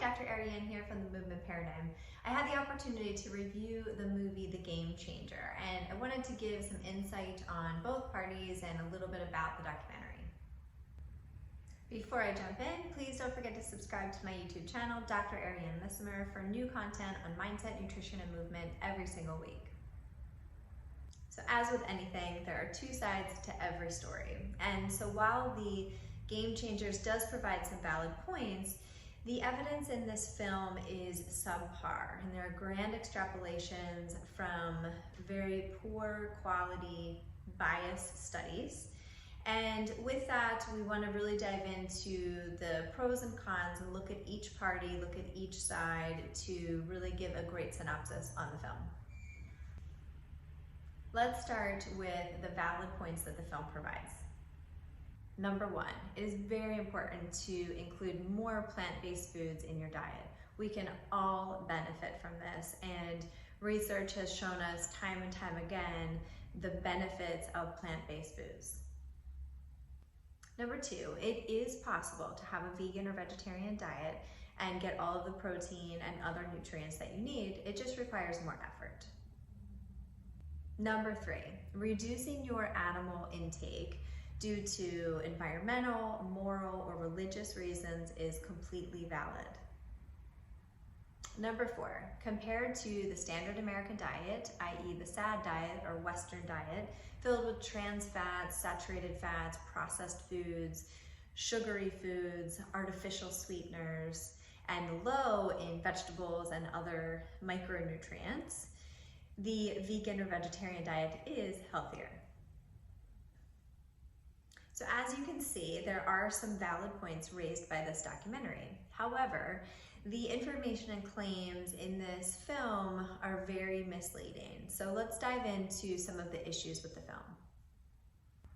Dr. Arianne here from the Movement Paradigm. I had the opportunity to review the movie The Game Changer, and I wanted to give some insight on both parties and a little bit about the documentary. Before I jump in, please don't forget to subscribe to my YouTube channel, Dr. Arianne Missimer, for new content on mindset, nutrition, and movement every single week. So as with anything, there are two sides to every story. And so while The Game Changers does provide some valid points, the evidence in this film is subpar, and there are grand extrapolations from very poor quality bias studies. And with that, we want to really dive into the pros and cons and look at each party, look at each side to really give a great synopsis on the film. Let's start with the valid points that the film provides. Number one, it is very important to include more plant-based foods in your diet. We can all benefit from this, and research has shown us time and time again the benefits of plant-based foods. Number two, it is possible to have a vegan or vegetarian diet and get all of the protein and other nutrients that you need. It just requires more effort. Number three, reducing your animal intake due to environmental, moral, or religious reasons is completely valid. Number four, compared to the standard American diet, i.e. the SAD diet or Western diet, filled with trans fats, saturated fats, processed foods, sugary foods, artificial sweeteners, and low in vegetables and other micronutrients, the vegan or vegetarian diet is healthier. So as you can see, there are some valid points raised by this documentary. However, the information and claims in this film are very misleading. So let's dive into some of the issues with the film.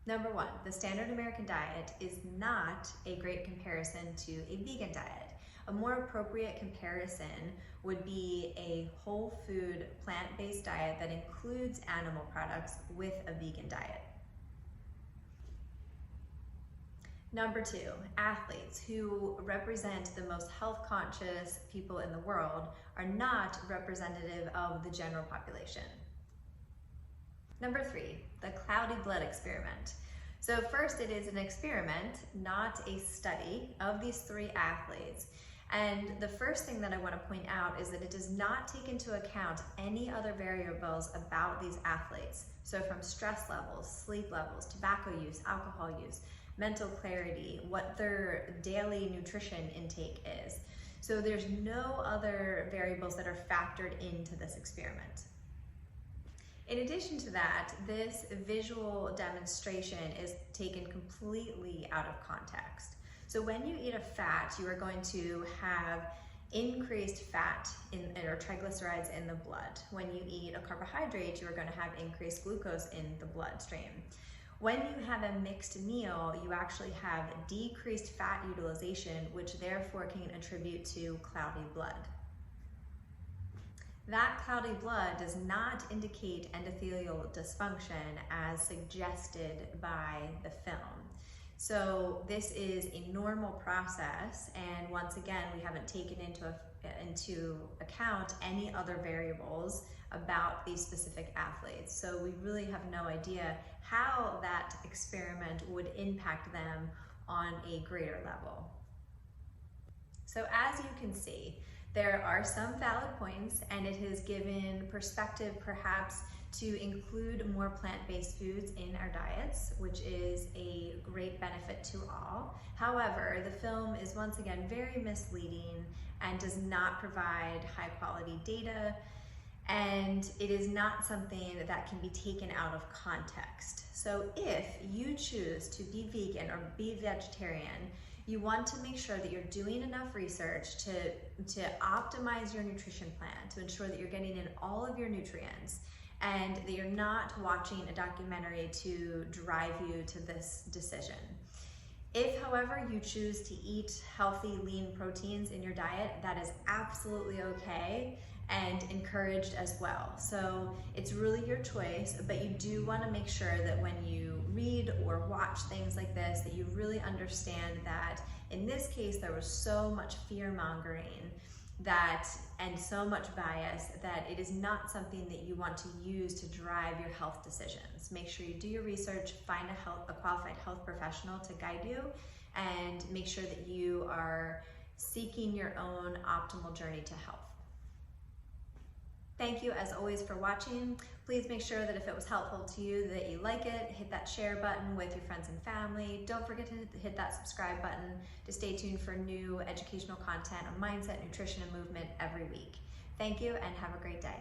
Number one, the standard American diet is not a great comparison to a vegan diet. A more appropriate comparison would be a whole food, plant-based diet that includes animal products with a vegan diet. Number two, athletes who represent the most health conscious people in the world are not representative of the general population. Number three, the cloudy blood experiment. So first, it is an experiment, not a study, of these three athletes. And the first thing that I want to point out is that it does not take into account any other variables about these athletes. So from stress levels, sleep levels, tobacco use, alcohol use, mental clarity, what their daily nutrition intake is. So there's no other variables that are factored into this experiment. In addition to that, this visual demonstration is taken completely out of context. So when you eat a fat, you are going to have increased fat or triglycerides in the blood. When you eat a carbohydrate, you are going to have increased glucose in the bloodstream. When you have a mixed meal, you actually have decreased fat utilization, which therefore can attribute to cloudy blood. That cloudy blood does not indicate endothelial dysfunction as suggested by the film. So this is a normal process, and once again, we haven't taken into account any other variables about these specific athletes. So we really have no idea how that experiment would impact them on a greater level. So as you can see, there are some valid points, and it has given perspective perhaps to include more plant-based foods in our diets, which is a great benefit to all. However, the film is once again very misleading and does not provide high-quality data, and it is not something that can be taken out of context. So if you choose to be vegan or be vegetarian, you want to make sure that you're doing enough research to optimize your nutrition plan, to ensure that you're getting in all of your nutrients, and that you're not watching a documentary to drive you to this decision. If, however, you choose to eat healthy, lean proteins in your diet, that is absolutely okay and encouraged as well. So it's really your choice, but you do want to make sure that when you read or watch things like this, that you really understand that In this case, there was so much fear-mongering and so much bias that it is not something that you want to use to drive your health decisions. Make sure you do your research, find a qualified health professional to guide you, and make sure that you are seeking your own optimal journey to health. Thank you as always for watching. Please make sure that if it was helpful to you that you like it, hit that share button with your friends and family. Don't forget to hit that subscribe button to stay tuned for new educational content on mindset, nutrition, and movement every week. Thank you and have a great day.